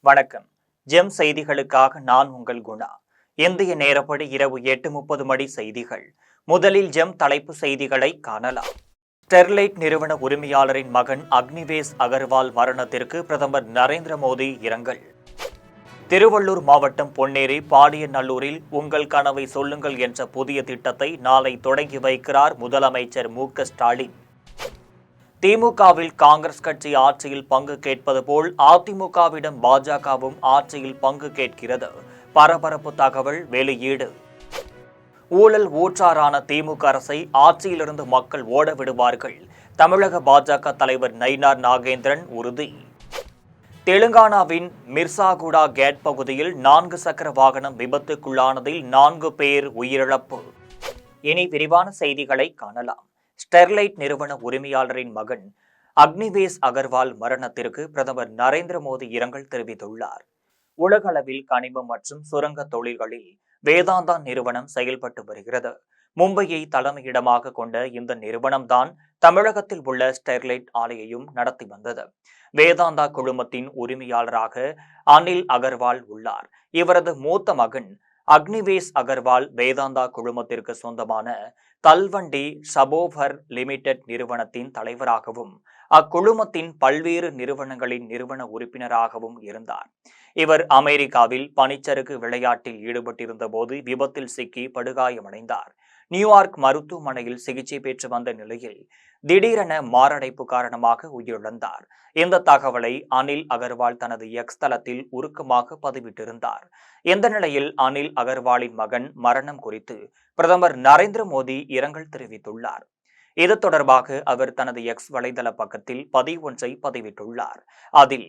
வணக்கம். ஜெம் செய்திகளுக்காக நான் உங்கள் குணா. இந்திய நேரப்படி இரவு 8:30 மணி செய்திகள். முதலில் ஜெம் தலைப்பு செய்திகளை காணலாம். ஸ்டெர்லைட் நிறுவன உரிமையாளரின் மகன் அக்னிவேஷ் அகர்வால் மரணத்திற்கு பிரதமர் நரேந்திர மோடி இரங்கல். திருவள்ளூர் மாவட்டம் பொன்னேரி பாடியநல்லூரில் உங்கள் கனவை சொல்லுங்கள் என்ற புதிய திட்டத்தை நாளை தொடங்கி வைக்கிறார் முதலமைச்சர் மு.க.ஸ்டாலின். திமுகவில் காங்கிரஸ் கட்சி ஆட்சியில் பங்கு கேட்பது போல் அதிமுகவிடம் பாஜகவும் ஆட்சியில் பங்கு கேட்கிறது. பரபரப்பு தகவல் வெளியீடு. ஊழல் ஊற்றாரான திமுக அரசை ஆட்சியிலிருந்து மக்கள் ஓட விடுவார்கள். தமிழக பாஜக தலைவர் நயினார் நாகேந்திரன் உறுதி. தெலுங்கானாவின் மிர்சாகுடா கேட் பகுதியில் 4 சக்கர வாகனம் விபத்துக்குள்ளானதில் 4 பேர் உயிரிழப்பு. இனி விரிவான செய்திகளை காணலாம். ஸ்டெர்லைட் நிறுவன உரிமையாளரின் மகன் அக்னிவேஷ் அகர்வால் மரணத்திற்கு பிரதமர் நரேந்திர மோடி இரங்கல் தெரிவித்துள்ளார். உலகளவில் கனிமம் மற்றும் சுரங்க தொழில்களில் வேதாந்தா நிறுவனம் செயல்பட்டு வருகிறது. மும்பையை தலைமையிடமாக கொண்ட இந்த நிறுவனம்தான் தமிழகத்தில் உள்ள ஸ்டெர்லைட் ஆலையையும் நடத்தி வந்தது. வேதாந்தா குழுமத்தின் உரிமையாளராக அனில் அகர்வால் உள்ளார். இவரது மூத்த மகன் அக்னிவேஷ் அகர்வால் வேதாந்தா குழுமத்திற்கு சொந்தமான தல்வண்டி சபோபர் லிமிடெட் நிறுவனத்தின் தலைவராகவும் அக்குழுமத்தின் பல்வேறு நிறுவனங்களின் நிறுவன உறுப்பினராகவும் இருந்தார். இவர் அமெரிக்காவில் பனிச்சறுக்கு விளையாட்டில் ஈடுபட்டிருந்த போது விபத்தில் சிக்கி படுகாயமடைந்தார். நியூயார்க் மருத்துவமனையில் சிகிச்சை பெற்று வந்த நிலையில் திடீரென மாரடைப்பு காரணமாக உயிரிழந்தார். இந்த தகவலை அனில் அகர்வால் தனது எக்ஸ் தளத்தில் உருக்கமாக பதிவிட்டிருந்தார். இந்த நிலையில் அனில் அகர்வாலின் மகன் மரணம் குறித்து பிரதமர் நரேந்திர மோடி இரங்கல் தெரிவித்துள்ளார். இது தொடர்பாக அவர் தனது எக்ஸ் வலைதள பக்கத்தில் பதிவொன்றை பதிவிட்டுள்ளார். அதில்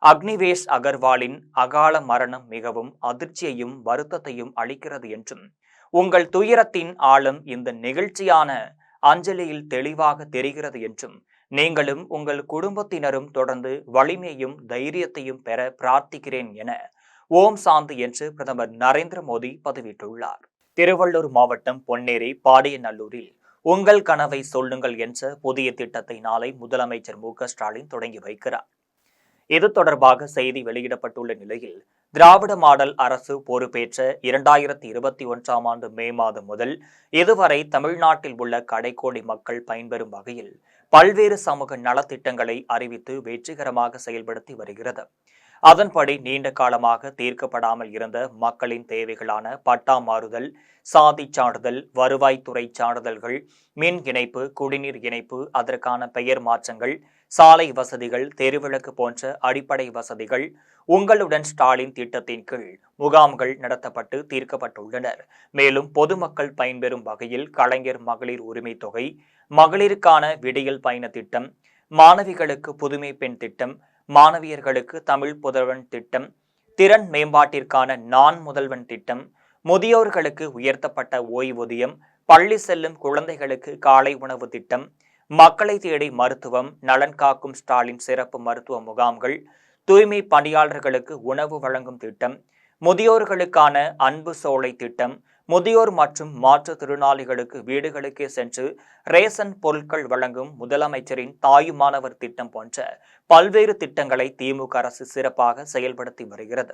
அக்னிவேஷ் அகர்வாலின் அகால மரணம் மிகவும் அதிர்ச்சியையும் வருத்தத்தையும் அளிக்கிறது என்றும், உங்கள் துயரத்தின் ஆழம் இந்த நிகழ்ச்சியான அஞ்சலியில் தெளிவாக தெரிகிறது என்றும், நீங்களும் உங்கள் குடும்பத்தினரும் தொடர்ந்து வலிமையையும் தைரியத்தையும் பெற பிரார்த்திக்கிறேன் என ஓம் சாந்தி என்று பிரதமர் நரேந்திர மோடி பதிவிட்டுள்ளார். திருவள்ளூர் மாவட்டம் பொன்னேரி பாடியநல்லூரில் உங்கள் கனவை சொல்லுங்கள் என்ற புதிய திட்டத்தை நாளை முதலமைச்சர் மு.க.ஸ்டாலின் தொடங்கி வைக்கிறார். இது தொடர்பாக செய்தி வெளியிடப்பட்டுள்ள நிலையில், திராவிட மாடல் அரசு பொறுப்பேற்ற 2021ஆம் ஆண்டு மே மாதம் முதல் இதுவரை தமிழ்நாட்டில் உள்ள கடைக்கோடி மக்கள் பயன்பெறும் வகையில் பல்வேறு சமூக நலத்திட்டங்களை அறிவித்து வெற்றிகரமாக செயல்படுத்தி வருகிறது. அதன்படி நீண்ட காலமாக தீர்க்கப்படாமல் இருந்த மக்களின் தேவைகளான பட்டா மாறுதல், சாதி சான்றிதழ், வருவாய்த்துறை சான்றிதழ்கள், மின் இணைப்பு, குடிநீர் இணைப்பு, அதற்கான பெயர் மாற்றங்கள், சாலை வசதிகள், தெருவிளக்கு போன்ற அடிப்படை வசதிகள் உங்களுடன் ஸ்டாலின் திட்டத்தின் கீழ் முகாம்கள் நடத்தப்பட்டு தீர்க்கப்பட்டுள்ளனர். மேலும் பொதுமக்கள் பயன்பெறும் வகையில் கலைஞர் மகளிர் உரிமை தொகை, மகளிருக்கான விடியல் பயண திட்டம், மாணவிகளுக்கு புதுமை பெண் திட்டம், மாணவியர்களுக்கு தமிழ் புதல்வன் திட்டம், திறன் மேம்பாட்டிற்கான நான் முதல்வன் திட்டம், முதியோர்களுக்கு உயர்த்தப்பட்ட ஓய்வூதியம், பள்ளி செல்லும் குழந்தைகளுக்கு காலை உணவு திட்டம், மக்களை தேடி மருத்துவம், நலன் காக்கும் ஸ்டாலின் சிறப்பு மருத்துவ முகாம்கள், தூய்மை பணியாளர்களுக்கு உணவு வழங்கும் திட்டம், முதியோர்களுக்கான அன்பு சோலை திட்டம், முதியோர் மற்றும் மாற்றுத்திறனாளிகளுக்கு வீடுகளுக்கே சென்று ரேசன் பொருட்கள் வழங்கும் முதலமைச்சரின் தாயுமானவர் திட்டம் போன்ற பல்வேறு திட்டங்களை திமுக அரசு சிறப்பாக செயல்படுத்தி வருகிறது.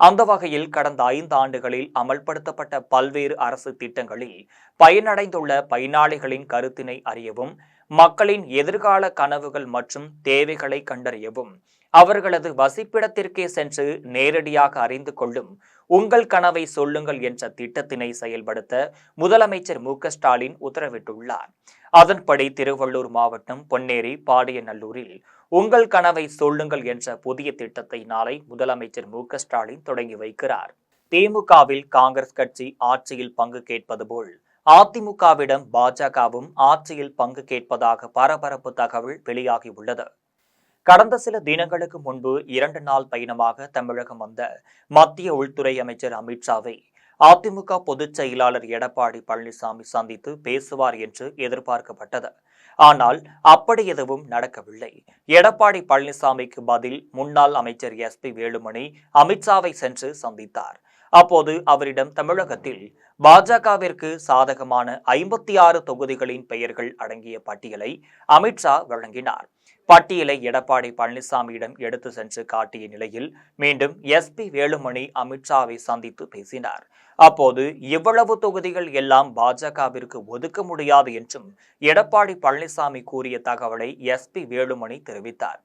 அந்த வகையில் கடந்த 5 ஆண்டுகளில் அமல்படுத்தப்பட்ட பல்வேறு அரசு திட்டங்களில் பயனடைந்துள்ள பயனாளிகளின் கருத்தினை அறியவும், மக்களின் எதிர்கால கனவுகள் மற்றும் தேவைகளை கண்டறியவும், அவர்களது வசிப்பிடத்திற்கே சென்று நேரடியாக அறிந்து கொள்ளும் உங்கள் கனவை சொல்லுங்கள் என்ற திட்டத்தினை செயல்படுத்த முதலமைச்சர் மு.க.ஸ்டாலின் உத்தரவிட்டுள்ளார். அதன்படி திருவள்ளூர் மாவட்டம் பொன்னேரி பாடியநல்லூரில் உங்கள் கனவை சொல்லுங்கள் என்ற புதிய திட்டத்தை நாளை முதலமைச்சர் மு.க.ஸ்டாலின் தொடங்கி வைக்கிறார். திமுகவில் காங்கிரஸ் கட்சி ஆட்சியில் பங்கு கேட்பது போல் அதிமுகவிடம் பாஜகவும் ஆட்சியில் பங்கு கேட்பதாக பரபரப்பு தகவல் வெளியாகியுள்ளது. கடந்த சில தினங்களுக்கு முன்பு 2 நாள் பயணமாக தமிழகம் வந்த மத்திய உள்துறை அமைச்சர் அமித்ஷாவை அதிமுக பொதுச் செயலாளர் எடப்பாடி பழனிசாமி சந்தித்து பேசுவார் என்று எதிர்பார்க்கப்பட்டது. ஆனால் அப்படி எதுவும் நடக்கவில்லை. எடப்பாடி பழனிசாமிக்கு பதில் முன்னாள் அமைச்சர் SP வேலுமணி அமித்ஷாவை சென்று சந்தித்தார். அப்போது அவரிடம் தமிழகத்தில் பாஜகவிற்கு சாதகமான 56 தொகுதிகளின் பெயர்கள் அடங்கிய பட்டியலை அமித்ஷா வழங்கினார். பட்டியலை எடப்பாடி பழனிசாமியிடம் எடுத்து சென்று காட்டிய நிலையில் மீண்டும் எஸ்பி வேலுமணி அமித்ஷாவை சந்தித்து பேசினார். அப்போது இவ்வளவு தொகுதிகள் எல்லாம் பாஜகவிற்கு ஒதுக்க முடியாது என்றும் எடப்பாடி பழனிசாமி கூறிய தகவலை எஸ்பி வேலுமணி தெரிவித்தார்.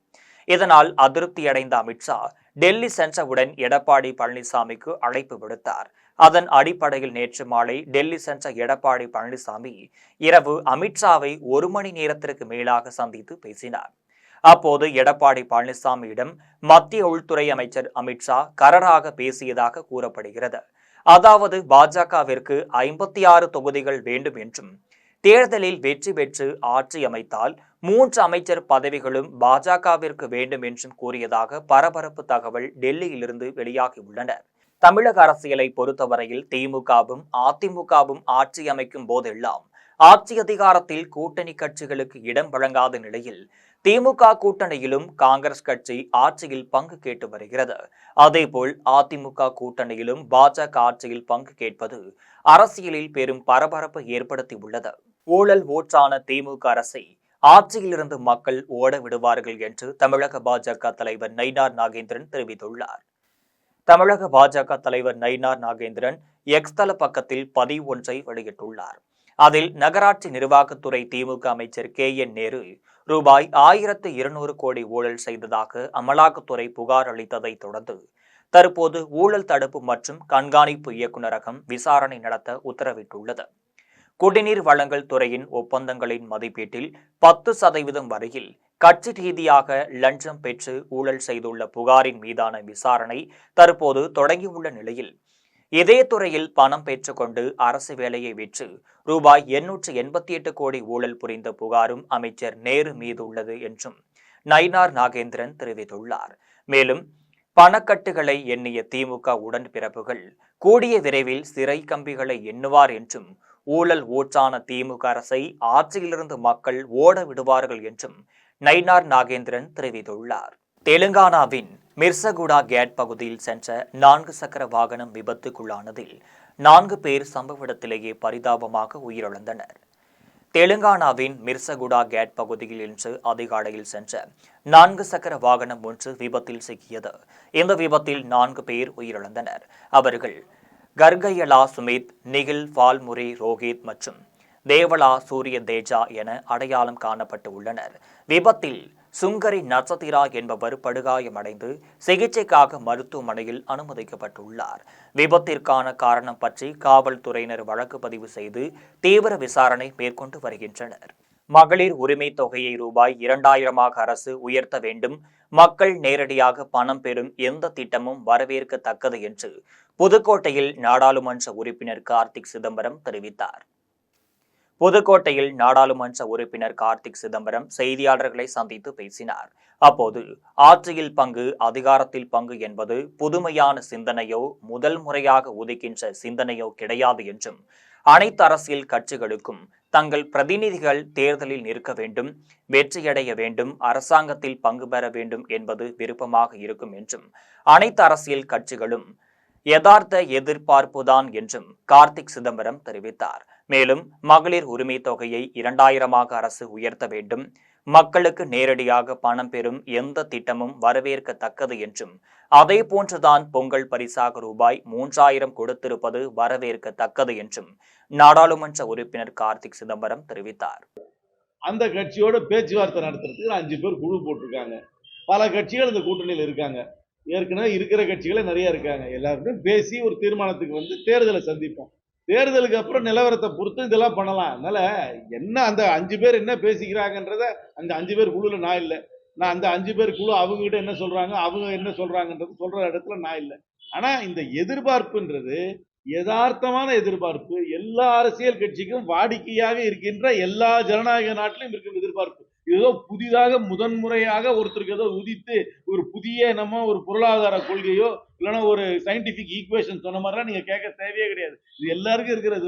இதனால் அதிருப்தியடைந்த அமித்ஷா டெல்லி சென்றவுடன் எடப்பாடி பழனிசாமிக்கு அழைப்பு விடுத்தார். அதன் அடிப்படையில் நேற்று மாலை டெல்லி சென்ற எடப்பாடி பழனிசாமி இரவு அமித்ஷாவை 1 மணி நேரத்திற்கு மேலாக சந்தித்து பேசினார். அப்போது எடப்பாடி பழனிசாமியிடம் மத்திய உள்துறை அமைச்சர் அமித்ஷா கராராக பேசியதாக கூறப்படுகிறது. அதாவது பாஜகவிற்கு 56 தொகுதிகள் வேண்டும் என்றும் தேர்தலில் வெற்றி பெற்று ஆட்சி அமைத்தால் 3 அமைச்சர் பதவிகளும் பாஜகவிற்கு வேண்டும் என்றும் கூறியதாக பரபரப்பு தகவல் டெல்லியிலிருந்து வெளியாகியுள்ளன. தமிழக அரசியலை பொறுத்தவரையில் திமுகவும் அதிமுகவும் ஆட்சி அமைக்கும் போதெல்லாம் ஆட்சி அதிகாரத்தில் கூட்டணி கட்சிகளுக்கு இடம் வழங்காத நிலையில் திமுக கூட்டணியிலும் காங்கிரஸ் கட்சி ஆட்சியில் பங்கு கேட்டு வருகிறது. அதேபோல் அதிமுக கூட்டணியிலும் பாஜக ஆட்சியில் பங்கு கேட்பது அரசியலில் பெரும் பரபரப்பு ஏற்படுத்தியுள்ளது. ஊழல் ஊற்றான திமுக அரசை ஆட்சியிலிருந்து மக்கள் ஓட விடுவார்கள் என்று தமிழக பாஜக தலைவர் நயினார் நாகேந்திரன் தெரிவித்துள்ளார். தமிழக பாஜக தலைவர் நயினார் நாகேந்திரன் எக்ஸ் தள பக்கத்தில் பதிவு ஒன்றை வெளியிட்டுள்ளார். அதில் நகராட்சி நிர்வாகத்துறை திமுக அமைச்சர் KN நேரு ரூபாய் 1200 கோடி ஊழல் செய்ததாக அமலாக்கத்துறை புகார் அளித்ததை தொடர்ந்து தற்போது ஊழல் தடுப்பு மற்றும் கண்காணிப்பு இயக்குநரகம் விசாரணை நடத்த உத்தரவிட்டுள்ளது. குடிநீர் வழங்கல் துறையின் ஒப்பந்தங்களின் மதிப்பீட்டில் 10% வரையில் கட்சி ரீதியாக லஞ்சம் பெற்று ஊழல் செய்துள்ள புகாரின் மீதான விசாரணை தற்போது தொடங்கியுள்ள நிலையில் இதே துறையில் பணம் பெற்றுக்கொண்டு அரசு வேலையை விற்று ரூபாய் 888 கோடி ஊழல் புரிந்த புகாரும் அமைச்சர் நேரு மீது உள்ளது என்றும் நயினார் நாகேந்திரன் தெரிவித்துள்ளார். மேலும் பணக்கட்டுகளை எண்ணிய திமுக உடன்பிறப்புகள் கூடிய விரைவில் சிறை கம்பிகளை எண்ணுவார் என்றும் ஊழல் ஊற்றான திமுக அரசை ஆட்சியிலிருந்து மக்கள் ஓட விடுவார்கள் என்றும் நயினார் நாகேந்திரன் தெரிவித்துள்ளார். தெலுங்கானாவின் மிர்சகுடா கேட் பகுதியில் சென்ற 4 சக்கர வாகனம் விபத்துக்குள்ளானதில் 4 பேர் சம்பவ இடத்திலேயே பரிதாபமாக உயிரிழந்தனர். தெலுங்கானாவின் மிர்சகுடா கேட் பகுதியில் இன்று அதிகாலையில் சென்ற 4 சக்கர வாகனம் ஒன்று விபத்தில் சிக்கியது. இந்த விபத்தில் 4 பேர் உயிரிழந்தனர். அவர்கள் கர்கயலா சுமித், நிகில் பால்முரி ரோஹித் மற்றும் தேவலா சூரிய தேஜா என அடையாளம் காணப்பட்டு உள்ளனர். விபத்தில் சுங்கரி நட்சத்திரா என்பவர் படுகாயமடைந்து சிகிச்சைக்காக மருத்துவமனையில் அனுமதிக்கப்பட்டுள்ளார். விபத்திற்கான காரணம் பற்றி காவல்துறையினர் வழக்கு பதிவு செய்து தீவிர விசாரணை மேற்கொண்டு வருகின்றனர். மகளிர் உரிமை தொகையை ரூபாய் 2000 அரசு உயர்த்த வேண்டும். மக்கள் நேரடியாக பணம் பெறும் எந்த திட்டமும் வரவேற்கத்தக்கது என்று புதுக்கோட்டையில் நாடாளுமன்ற உறுப்பினர் கார்த்திக் சிதம்பரம் தெரிவித்தார். புதுக்கோட்டையில் நாடாளுமன்ற உறுப்பினர் கார்த்திக் சிதம்பரம் செய்தியாளர்களை சந்தித்து பேசினார். அப்போது ஆட்சியில் பங்கு, அதிகாரத்தில் பங்கு என்பது புதுமையான சிந்தனையோ முதல் முறையாக உதிக்கின்ற சிந்தனையோ கிடையாது என்றும் அனைத்து அரசியல் கட்சிகளுக்கும் தங்கள் பிரதிநிதிகள் தேர்தலில் நிற்க வேண்டும், வெற்றியடைய வேண்டும், அரசாங்கத்தில் பங்கு பெற வேண்டும் என்பது விருப்பமாக இருக்கும் என்றும் அனைத்து அரசியல் கட்சிகளும் யதார்த்த எதிர்பார்ப்புதான் என்றும் கார்த்திக் சிதம்பரம் தெரிவித்தார். மேலும் மகளிர் உரிமை தொகையை 2000 அரசு உயர்த்த வேண்டும். மக்களுக்கு நேரடியாக பணம் பெறும் எந்த திட்டமும் வரவேற்கத்தக்கது என்றும் அதே போன்றுதான் பொங்கல் பரிசாக ரூபாய் 3000 கொடுத்திருப்பது வரவேற்கத்தக்கது என்றும் நாடாளுமன்ற உறுப்பினர் கார்த்திக் சிதம்பரம் தெரிவித்தார். அந்த கட்சியோட பேச்சுவார்த்தை நடத்துறதுக்கு 5 பேர் குழு போட்டிருக்காங்க. பல கட்சிகள் இந்த கூட்டணியில் இருக்காங்க. ஏற்கனவே இருக்கிற கட்சிகளே நிறைய இருக்காங்க. எல்லாருக்கும் பேசி ஒரு தீர்மானத்துக்கு வந்து தேர்தலை சந்திப்போம். தேர்தலுக்கு அப்புறம் நிலவரத்தை பொறுத்து இதெல்லாம் பண்ணலாம். அதனால என்ன அந்த 5 பேர் என்ன பேசிக்கிறாங்கன்றத அந்த 5 பேர் குழுல நான் இல்லை. நான் அந்த 5 பேர் குழு அவங்ககிட்ட என்ன சொல்றாங்க, அவங்க என்ன சொல்றாங்கன்றது சொல்ற இடத்துல நான் இல்லை. ஆனா இந்த எதிர்பார்ப்புன்றது யதார்த்தமான எதிர்பார்ப்பு. எல்லா அரசியல் கட்சிக்கும் வாடிக்கையாக இருக்கின்ற எல்லா ஜனநாயக நாட்டிலும் இருக்கின்ற எதிர்பார்ப்பு. ஏதோ புதிதாக முதன்முறையாக ஒருத்தருக்கு ஏதோ உதித்து ஒரு புதிய நம்ம ஒரு பொருளாதார கொள்கையோ இல்லைன்னா ஒரு சயின்டிபிக் ஈக்குவேஷன் சொன்ன மாதிரிலாம் நீங்க கேட்க தேவையே கிடையாது. இது எல்லாருக்கும் இருக்கிறது.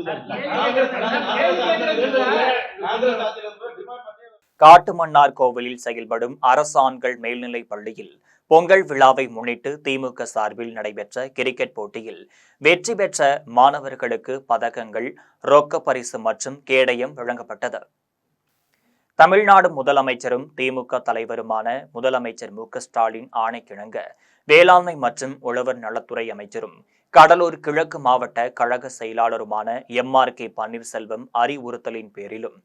காட்டுமன்னார் கோவிலில் செயல்படும் அரசு ஆண்கள் மேல்நிலைப் பள்ளியில் பொங்கல் விழாவை முன்னிட்டு திமுக சார்பில் நடைபெற்ற கிரிக்கெட் போட்டியில் வெற்றி பெற்ற மாணவர்களுக்கு பதக்கங்கள், ரொக்க பரிசு மற்றும் கேடயம் வழங்கப்பட்டது. தமிழ்நாடு முதலமைச்சரும் திமுக தலைவருமான முதலமைச்சர் மு.க.ஸ்டாலின் ஆணைக்கிணங்க வேளாண்மை மற்றும் உழவர் நலத்துறை அமைச்சரும் கடலூர் கிழக்கு மாவட்ட கழக செயலாளருமான எம்.ஆர்.கே. பன்னீர்செல்வம் அறிவுறுத்தலின் பேரிலும்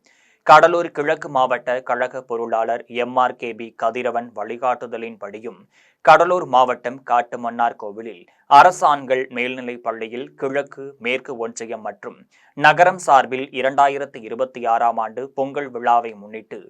கடலூர் கிழக்கு மாவட்ட கழக பொருளாளர் எம்.ஆர்.கே.பி. கதிரவன் வழிகாட்டுதலின்படியும் கடலூர் மாவட்டம் காட்டுமன்னார் கோவிலில் அரசு ஆண்கள் மேல்நிலைப் பள்ளியில் கிழக்கு மேற்கு ஒன்றியம் மற்றும் நகரம் சார்பில் 2026ஆம் ஆண்டு பொங்கல் விழாவை முன்னிட்டு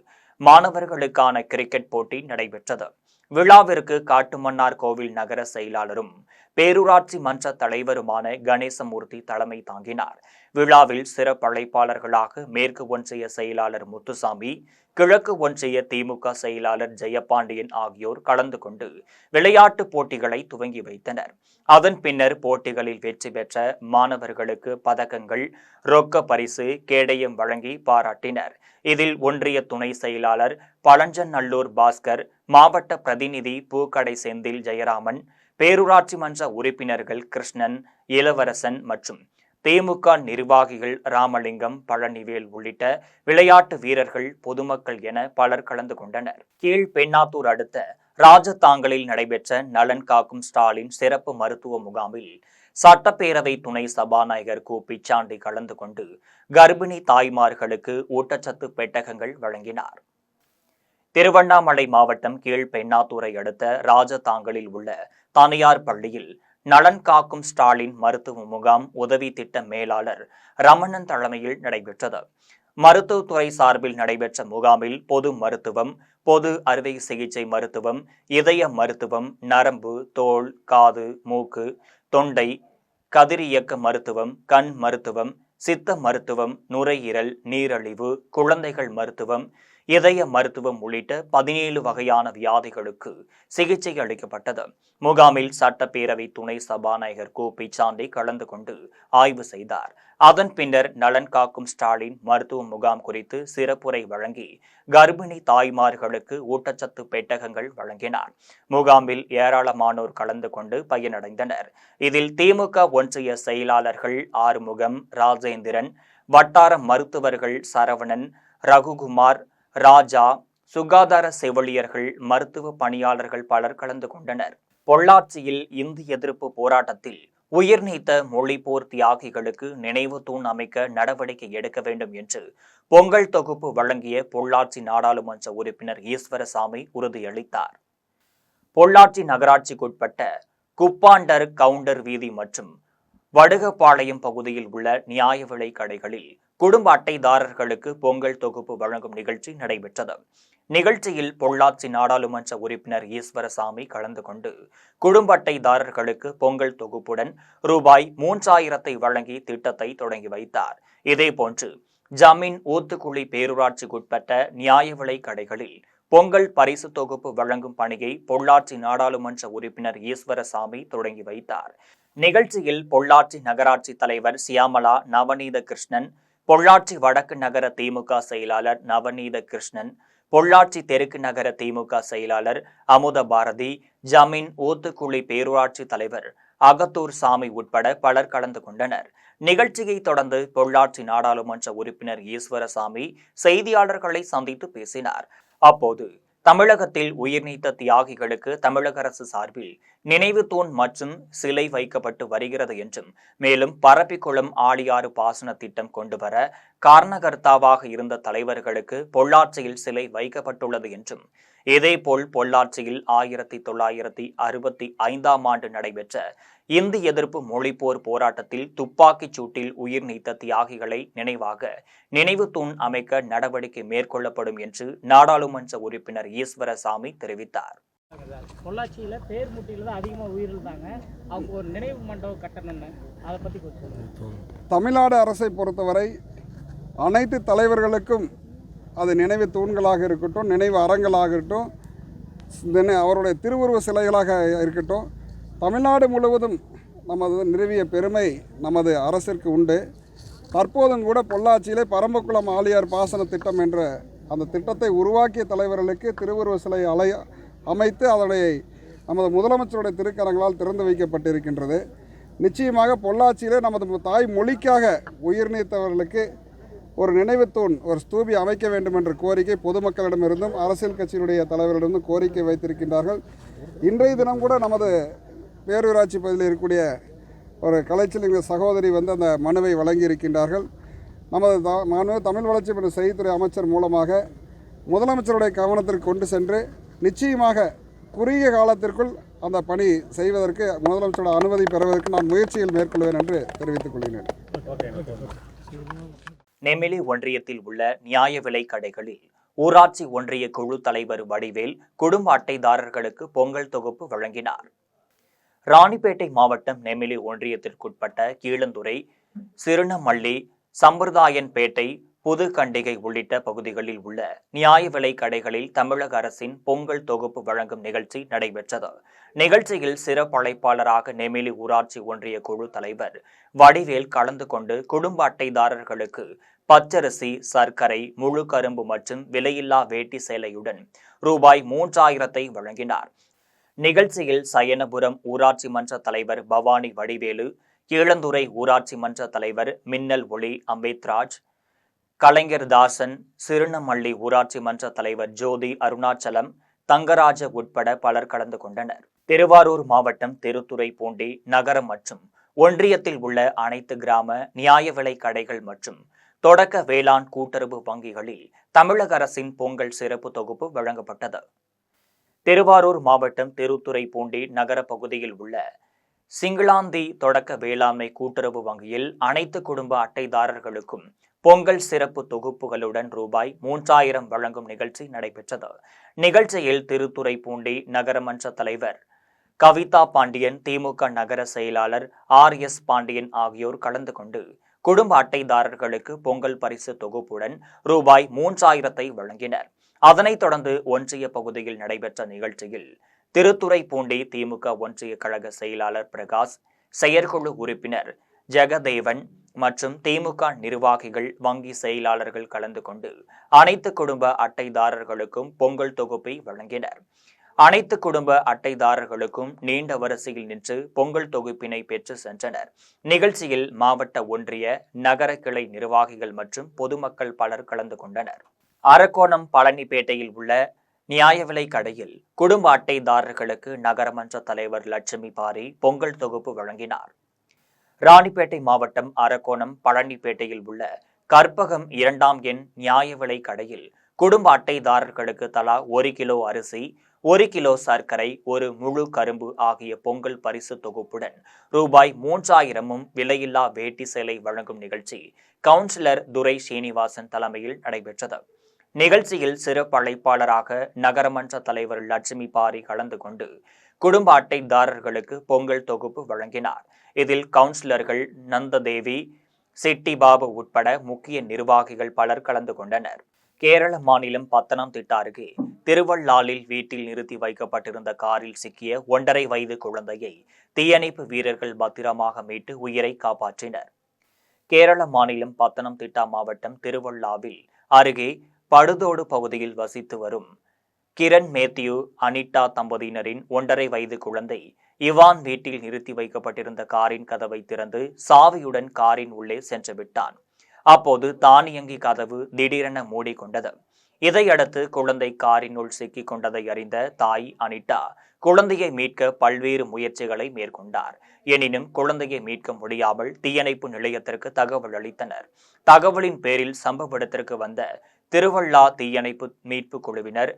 மாணவர்களுக்கான கிரிக்கெட் போட்டி நடைபெற்றது. விழாவிற்கு காட்டுமன்னார் கோவில் நகர செயலாளரும் பேரூராட்சி மன்ற தலைவருமான கணேசமூர்த்தி தலைமை தாங்கினார். விழாவில் சிறப்பு அழைப்பாளர்களாக மேற்கு ஒன்றிய செயலாளர் முத்துசாமி, கிழக்கு ஒன்றிய திமுக செயலாளர் ஜெயபாண்டியன் ஆகியோர் கலந்து கொண்டு விளையாட்டுப் போட்டிகளை துவங்கி வைத்தனர். அதன் பின்னர் போட்டிகளில் வெற்றி பெற்ற மாணவர்களுக்கு பதக்கங்கள், ரொக்க பரிசு, கேடயம் வழங்கி பாராட்டினர். இதில் ஒன்றிய துணை செயலாளர் பழஞ்சநல்லூர் பாஸ்கர், மாவட்ட பிரதிநிதி பூக்கடை செந்தில் ஜெயராமன், பேரூராட்சி மன்ற உறுப்பினர்கள் கிருஷ்ணன், இளவரசன் மற்றும் திமுக நிர்வாகிகள் ராமலிங்கம், பழனிவேல் உள்ளிட்ட விளையாட்டு வீரர்கள், பொதுமக்கள் என பலர் கலந்து கொண்டனர். கீழ்பெண்ணாத்தூர் அடுத்த ராஜதாங்கலில் நடைபெற்ற நலன் காக்கும் ஸ்டாலின் சிறப்பு மருத்துவ முகாமில் சட்டப்பேரவை துணை சபாநாயகர் கு. பிச்சாண்டி கலந்து கொண்டு கர்ப்பிணி தாய்மார்களுக்கு ஊட்டச்சத்து பெட்டகங்கள் வழங்கினார். திருவண்ணாமலை மாவட்டம் கீழ்பெண்ணாத்தூரை அடுத்த ராஜதாங்கலில் உள்ள தனியார் பள்ளியில் நலன் காக்கும் ஸ்டாலின் மருத்துவ முகாம் உதவி திட்ட மேலாளர் ரமணன் தலைமையில் நடைபெற்றது. மருத்துவத்துறை சார்பில் நடைபெற்ற முகாமில் பொது மருத்துவம், பொது அறுவை சிகிச்சை மருத்துவம், இதய மருத்துவம், நரம்பு, தோல், காது, மூக்கு, தொண்டை, கதிரியக்க மருத்துவம், கண் மருத்துவம், சித்த மருத்துவம், நுரையீரல், நீரிழிவு, குழந்தைகள் மருத்துவம், இதய மருத்துவம் உள்ளிட்ட 17 வகையான வியாதிகளுக்கு சிகிச்சை அளிக்கப்பட்டது. முகாமில் சட்டப்பேரவை துணை சபாநாயகர் கு. பிச்சாண்டி கலந்து கொண்டு ஆய்வு செய்தார். அதன் பின்னர் நலன் காக்கும் ஸ்டாலின் மருத்துவ முகாம் குறித்து சிறப்புரை வழங்கி கர்ப்பிணி தாய்மார்களுக்கு ஊட்டச்சத்து பெட்டகங்கள் வழங்கினார். முகாமில் ஏராளமானோர் கலந்து கொண்டு பயனடைந்தனர். இதில் திமுக ஒன்றிய செயலாளர்கள் ஆறுமுகம், ராஜேந்திரன், வட்டார மருத்துவர்கள் சரவணன், ரகுகுமார், ராஜா, சுகாதார செவிலியர்கள், மருத்துவ பணியாளர்கள் பலர் கலந்து கொண்டனர். பொள்ளாச்சியில் இந்தி எதிர்ப்பு போராட்டத்தில் உயிர் நீத்த மொழிப்போர் தியாகிகளுக்கு நினைவு தூண் அமைக்க நடவடிக்கை எடுக்க வேண்டும் என்று பொங்கல் தொகுப்பு வழங்கிய பொள்ளாச்சி நாடாளுமன்ற உறுப்பினர் ஈஸ்வரசாமி உறுதியளித்தார். பொள்ளாச்சி நகராட்சிக்குட்பட்ட குப்பாண்டர் கவுண்டர் வீதி மற்றும் வடுகப்பாளையம் பகுதியில் உள்ள நியாய விலை கடைகளில் குடும்ப அட்டைதாரர்களுக்கு பொங்கல் தொகுப்பு வழங்கும் நிகழ்ச்சி நடைபெற்றது. நிகழ்ச்சியில் பொள்ளாச்சி நாடாளுமன்ற உறுப்பினர் ஈஸ்வரசாமி கலந்து கொண்டு குடும்ப அட்டைதாரர்களுக்கு பொங்கல் தொகுப்புடன் ரூபாய் 3000 வழங்கி திட்டத்தை தொடங்கி வைத்தார். இதேபோன்று ஜமீன் ஊத்துக்குழி பேரூராட்சிக்குட்பட்ட நியாய விலை கடைகளில் பொங்கல் பரிசு தொகுப்பு வழங்கும் பணியை பொள்ளாச்சி நாடாளுமன்ற உறுப்பினர் ஈஸ்வரசாமி தொடங்கி வைத்தார். நிகழ்ச்சியில் பொள்ளாச்சி நகராட்சி தலைவர் சியாமலா, நவநீத கிருஷ்ணன், பொள்ளாச்சி வடக்கு நகர திமுக செயலாளர் நவநீத கிருஷ்ணன், பொள்ளாச்சி தெற்கு நகர திமுக செயலாளர் அமுத பாரதி, ஜமீன் ஊத்துக்குழி பேரூராட்சி தலைவர் அகத்தூர் சாமி உட்பட பலர் கலந்து கொண்டனர். நிகழ்ச்சியை தொடர்ந்து பொள்ளாச்சி நாடாளுமன்ற உறுப்பினர் ஈஸ்வரசாமி செய்தியாளர்களை சந்தித்து பேசினார். அப்போது தமிழகத்தில் உயிர்நீத்த தியாகிகளுக்கு தமிழக அரசு சார்பில் நினைவு தூண் மற்றும் சிலை வைக்கப்பட்டு வருகிறது என்றும், மேலும் பரப்பிக்குளம் ஆழியாறு பாசன திட்டம் கொண்டுவர காரணகர்த்தாவாக இருந்த தலைவர்களுக்கு பொள்ளாச்சியில் சிலை வைக்கப்பட்டுள்ளது என்றும், இதேபோல் பொள்ளாச்சியில் 1965ஆம் ஆண்டு நடைபெற்ற இந்தி எதிர்ப்பு மொழிப்போர் போராட்டத்தில் துப்பாக்கிச் சூட்டில் உயிர் நீத்த தியாகிகளை நினைவாக நினைவு தூண் அமைக்க நடவடிக்கை மேற்கொள்ளப்படும் என்று நாடாளுமன்ற உறுப்பினர் ஈஸ்வரசாமி தெரிவித்தார். பொள்ளாச்சியில பேர்முட்டியில தான் அதிகமாக உயிரிழந்தாங்க. அவங்க ஒரு நினைவு மண்டபம் கட்டணும்னு அதை பற்றி கொஞ்சம். தமிழ்நாடு அரசை பொறுத்தவரை அனைத்து தலைவர்களுக்கும் அது நினைவு தூண்களாக இருக்கட்டும், நினைவு அரங்களாக இருக்கட்டும், அவருடைய திருவுருவ சிலைகளாக இருக்கட்டும், தமிழ்நாடு முழுவதும் நமது நிறுவிய பெருமை நமது அரசிற்கு உண்டு. தற்போதும் கூட பொள்ளாச்சியிலே பரம்பக்குளம் ஆழியார் பாசன திட்டம் என்ற அந்த திட்டத்தை உருவாக்கிய தலைவர்களுக்கு திருவுருவ சிலை அமைத்து அதனை நமது முதலமைச்சருடைய திருக்கரங்களால் திறந்து வைக்கப்பட்டிருக்கின்றது. நிச்சயமாக பொள்ளாச்சியிலே நமது தாய் மொழிக்காக உயிர் நீத்தவர்களுக்கு ஒரு நினைவுத்தூண், ஒரு ஸ்தூபி அமைக்க வேண்டும் என்ற கோரிக்கை பொதுமக்களிடமிருந்தும் அரசியல் கட்சியினுடைய தலைவர்களிடமும் கோரிக்கை வைத்திருக்கின்றார்கள். இன்றைய தினம் கூட நமது பேரூராட்சி பகுதியில் இருக்கக்கூடிய ஒரு கலைச்சலிங்க சகோதரி அந்த மனுவை வழங்கியிருக்கின்றார்கள். நமது தமிழ் வளர்ச்சி மற்றும் செய்தித்துறை அமைச்சர் மூலமாக முதலமைச்சருடைய கவனத்திற்கு கொண்டு சென்று நிச்சயமாக குறுகிய காலத்திற்குள் அந்த பணி செய்வதற்கு முதலமைச்சரோட அனுமதி பெறுவதற்கு நான் முயற்சிகள் மேற்கொள்வேன் என்று தெரிவித்துக் கொள்கிறேன். நெமிலி ஒன்றியத்தில் உள்ள நியாய விலை கடைகளில் ஊராட்சி ஒன்றிய குழு தலைவர் வடிவேல் குடும்ப அட்டைதாரர்களுக்கு பொங்கல் தொகுப்பு வழங்கினார். ராணிப்பேட்டை மாவட்டம் நெமிலி ஒன்றியத்திற்குட்பட்ட கீழந்துறை, சிறுனமல்லி, சம்பிரதாயன்பேட்டை, புதுக்கண்டிகை உள்ளிட்ட பகுதிகளில் உள்ள நியாய விலை கடைகளில் தமிழக அரசின் பொங்கல் தொகுப்பு வழங்கும் நிகழ்ச்சி நடைபெற்றது. நிகழ்ச்சியில் சிறப்பு அழைப்பாளராக நெமிலி ஊராட்சி ஒன்றிய குழு தலைவர் வடிவேல் கலந்து கொண்டு குடும்ப அட்டைதாரர்களுக்கு பச்சரிசி, சர்க்கரை, முழு கரும்பு மற்றும் விலையில்லா வேட்டி சேலையுடன் ரூபாய் 3000 வழங்கினார். நிகழ்ச்சியில் சயனபுரம் ஊராட்சி மன்ற தலைவர் பவானி வடிவேலு, கீழந்துறை ஊராட்சி மன்ற தலைவர் மின்னல் ஒளி அம்பேத்ராஜ், கலைஞர் தாசன், சிறுனமல்லி ஊராட்சி மன்ற தலைவர் ஜோதி அருணாச்சலம், தங்கராஜ உட்பட பலர் கலந்து கொண்டனர். திருவாரூர் மாவட்டம் திருத்துறைப்பூண்டி நகரம் மற்றும் ஒன்றியத்தில் உள்ள அனைத்து கிராம நியாய விலை கடைகள் மற்றும் தொடக்க வேளாண் கூட்டுறவு வங்கிகளில் தமிழக அரசின் பொங்கல் சிறப்பு தொகுப்பு வழங்கப்பட்டது. திருவாரூர் மாவட்டம் திருத்துறைப்பூண்டி நகர பகுதியில் உள்ள சிங்களாந்தி தொடக்க வேளாண்மை கூட்டுறவு வங்கியில் அனைத்து குடும்ப அட்டைதாரர்களுக்கும் பொங்கல் சிறப்பு தொகுப்புகளுடன் ரூபாய் 3000 வழங்கும் நிகழ்ச்சி நடைபெற்றது. நிகழ்ச்சியில் திருத்துறைப்பூண்டி நகரமன்ற தலைவர் கவிதா பாண்டியன், திமுக நகர செயலாளர் RS பாண்டியன் ஆகியோர் கலந்து கொண்டு குடும்ப அட்டைதாரர்களுக்கு பொங்கல் பரிசு தொகுப்புடன் ரூபாய் 3000 வழங்கினர். அதனைத் தொடர்ந்து ஒன்றிய பகுதியில் நடைபெற்ற நிகழ்ச்சியில் திருத்துறைப்பூண்டி திமுக ஒன்றிய கழக செயலாளர் பிரகாஷ், செயற்குழு உறுப்பினர் ஜெகதேவன் மற்றும் திமுக நிர்வாகிகள், வங்கி செயலாளர்கள் கலந்து கொண்டு அனைத்து குடும்ப அட்டைதாரர்களுக்கும் பொங்கல் தொகுப்பை வழங்கினர். அனைத்து குடும்ப அட்டைதாரர்களுக்கும் நீண்ட வரிசையில் நின்று பொங்கல் தொகுப்பினை பெற்று சென்றனர். நிகழ்ச்சியில் மாவட்ட ஒன்றிய நகர கிளை நிர்வாகிகள் மற்றும் பொதுமக்கள் பலர் கலந்து கொண்டனர். அரக்கோணம் பழனிப்பேட்டையில் உள்ள நியாய விலை கடையில் குடும்ப அட்டைதாரர்களுக்கு நகரமன்ற தலைவர் லட்சுமி பாரி பொங்கல் தொகுப்பு வழங்கினார். ராணிப்பேட்டை மாவட்டம் அரக்கோணம் பழனிப்பேட்டையில் உள்ள கற்பகம் 2ஆம் எண் நியாய விலை கடையில் குடும்ப அட்டைதாரர்களுக்கு தலா 1 கிலோ அரிசி, 1 கிலோ சர்க்கரை, 1 முழு கரும்பு ஆகிய பொங்கல் பரிசு தொகுப்புடன் ரூபாய் 3000 விலையில்லா வேட்டி சேலை வழங்கும் நிகழ்ச்சி கவுன்சிலர் துரை சீனிவாசன் தலைமையில் நடைபெற்றது. நிகழ்ச்சியில் சிறப்பு அழைப்பாளராக நகரமன்ற தலைவர் லட்சுமி பாரி கலந்து கொண்டு குடும்ப அட்டைதாரர்களுக்கு பொங்கல் தொகுப்பு வழங்கினார். இதில் கவுன்சிலர்கள் நந்ததேவி, சிட்டிபாபு உட்பட முக்கிய நிர்வாகிகள் பலர் கலந்து கொண்டனர். கேரள மாநிலம் பத்தனம்திட்டா அருகே திருவள்ளாலில் வீட்டில் நிறுத்தி வைக்கப்பட்டிருந்த காரில் சிக்கிய 1.5 வயது குழந்தையை தீயணைப்பு வீரர்கள் பத்திரமாக மீட்டு உயிரை காப்பாற்றினர். கேரள மாநிலம் பத்தனம்திட்டா மாவட்டம் திருவள்ளாவில் அருகே படுதோடு பகுதியில் வசித்து வரும் கிரண் மேத்யூ, அனிட்டா தம்பதியினரின் 1.5 வயது குழந்தை இவான் வீட்டில் நிறுத்தி வைக்கப்பட்டிருந்த காரின் கதவை திறந்து சாவியுடன் காரின் உள்ளே சென்று விட்டான். அப்போது தானியங்கி கதவு திடீரென மூடிக்கொண்டது. இதையடுத்து குழந்தை காரினுள் சிக்கிக் கொண்டதை அறிந்த தாய் அனிட்டா குழந்தையை மீட்க பல்வேறு முயற்சிகளை மேற்கொண்டார். எனினும் குழந்தையை மீட்க முடியாமல் தீயணைப்பு நிலையத்திற்கு தகவல் அளித்தனர். தகவலின் பேரில் சம்பவ இடத்திற்கு வந்த திருவள்ளா தீயணைப்பு மீட்பு குழுவினர்